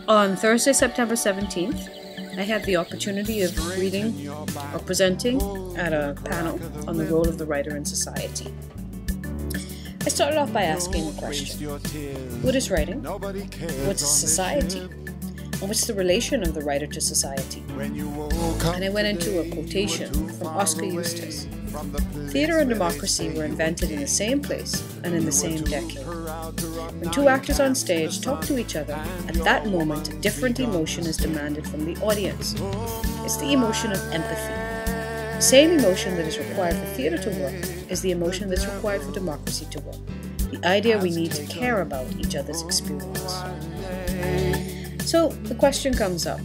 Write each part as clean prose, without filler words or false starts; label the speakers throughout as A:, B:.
A: On Thursday, September 17th, I had the opportunity of reading or presenting at a panel on the role of the writer in society. I started off by asking the question, what is writing? What's society? And what's the relation of the writer to society? And I went into a quotation from Oscar Eustis. Theatre and democracy were invented in the same place and in the same decade. When two actors on stage talk to each other, at that moment a different emotion is demanded from the audience. It's the emotion of empathy. The same emotion that is required for theatre to work is the emotion that's required for democracy to work. The idea we need to care about each other's experience. So the question comes up,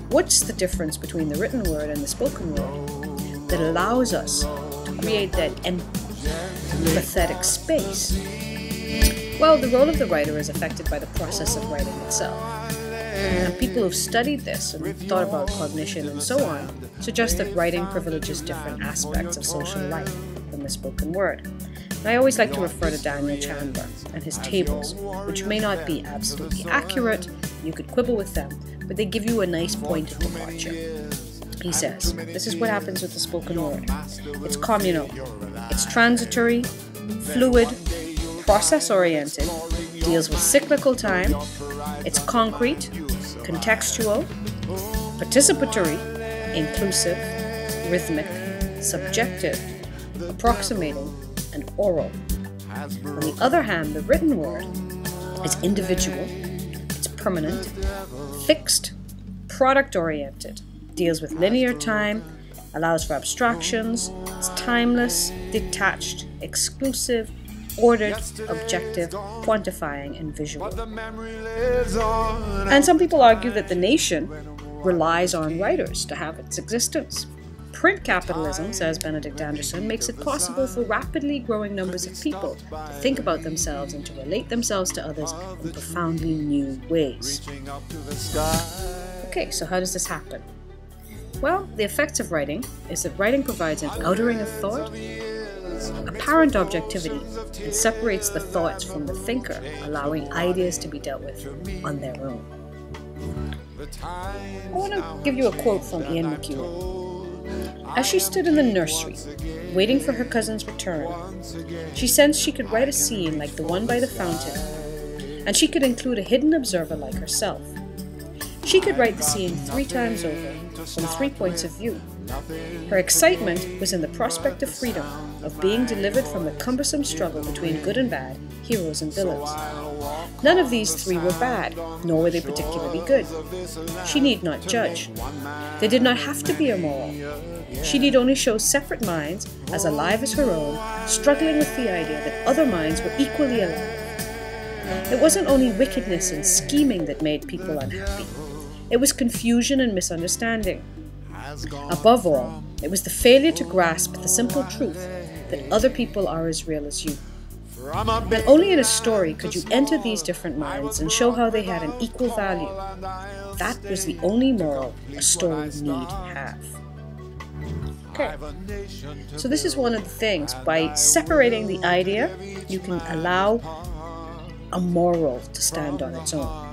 A: what's the difference between the written word and the spoken word that allows us to create that empathetic space? Well, the role of the writer is affected by the process of writing itself. And people who've studied this and thought about cognition and so on suggest that writing privileges different aspects of social life than the spoken word. And I always like to refer to Daniel Chandler and his tables, which may not be absolutely accurate, you could quibble with them, but they give you a nice point of departure. He says, this is what happens with the spoken word. It's communal, it's transitory, fluid, process-oriented, deals with cyclical time, it's concrete, contextual, participatory, inclusive, rhythmic, subjective, approximating, and oral. On the other hand, the written word is individual, it's permanent, fixed, product-oriented, deals with linear time, allows for abstractions, it's timeless, detached, exclusive, ordered, objective, quantifying, and visual. And some people argue that the nation relies on writers to have its existence. Print capitalism, says Benedict Anderson, makes it possible for rapidly growing numbers of people to think about themselves and to relate themselves to others in profoundly new ways. Okay, so how does this happen? Well, the effects of writing is that writing provides an outering of thought, apparent objectivity, and separates the thoughts from the thinker, allowing ideas to be dealt with on their own. I want to give you a quote from Ian McEwan. As she stood in the nursery, waiting for her cousin's return, she sensed she could write a scene like the one by the fountain, and she could include a hidden observer like herself. She could write the scene 3 times over, from 3 points of view. Her excitement was in the prospect of freedom, of being delivered from the cumbersome struggle between good and bad, heroes and villains. None of these 3 were bad, nor were they particularly good. She need not judge. They did not have to be immoral. She need only show separate minds, as alive as her own, struggling with the idea that other minds were equally alive. It wasn't only wickedness and scheming that made people unhappy. It was confusion and misunderstanding. Above all, it was the failure to grasp the simple truth that other people are as real as you. And only in a story could you enter these different minds and show how they had an equal value. That was the only moral a story need have. Okay, so this is one of the things. By separating the idea, you can allow a moral to stand on its own.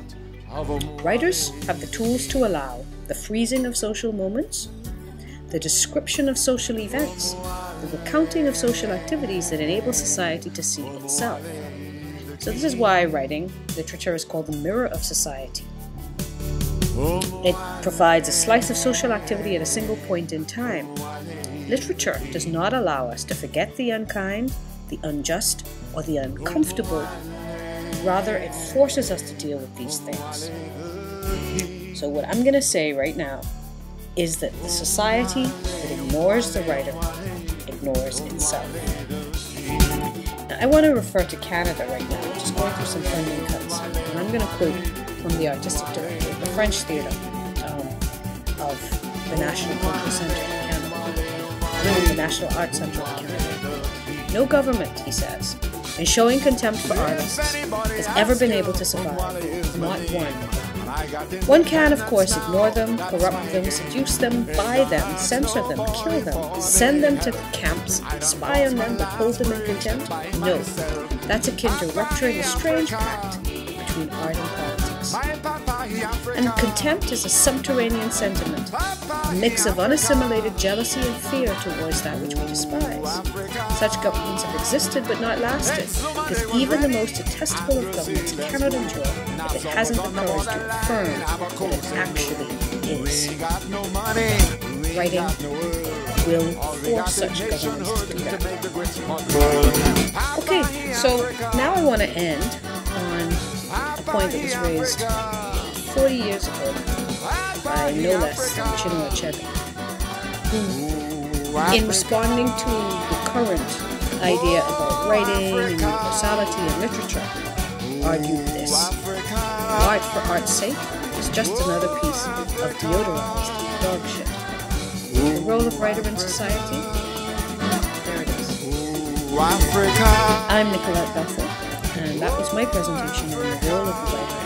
A: Writers have the tools to allow the freezing of social moments, the description of social events, the recounting of social activities that enable society to see itself. So this is why writing literature is called the mirror of society. It provides a slice of social activity at a single point in time. Literature does not allow us to forget the unkind, the unjust, or the uncomfortable. Rather, it forces us to deal with these things. So what I'm going to say right now is that the society that ignores the writer ignores itself. Now, I want to refer to Canada right now, which is going through some funding cuts. And I'm going to quote from the artistic director of the French Theatre of the National Cultural Centre of Canada, the National Arts Centre of Canada. No government, he says, in showing contempt for artists, has ever been able to survive, not one. One can, of course, ignore them, corrupt them, seduce them, buy them, censor them, kill them, send them to camps, spy on them, but hold them in contempt? No. That's akin to rupturing a strange pact between art and politics. Contempt is a subterranean sentiment, a mix of unassimilated jealousy and fear towards that which we despise. Such governments have existed but not lasted, because even the most detestable of governments cannot endure if it hasn't the courage to affirm that it actually is. Writing will force such governments to do that. Okay, so now I want to end on a point that was raised 40 years ago by no less than Chinua Achebe, who, in responding to the current idea about writing and universality in literature, argued this: art for art's sake is just another piece of deodorized dog shit. The role of writer in society? There it is. I'm Nicolette Bethel, and that was my presentation on the role of the writer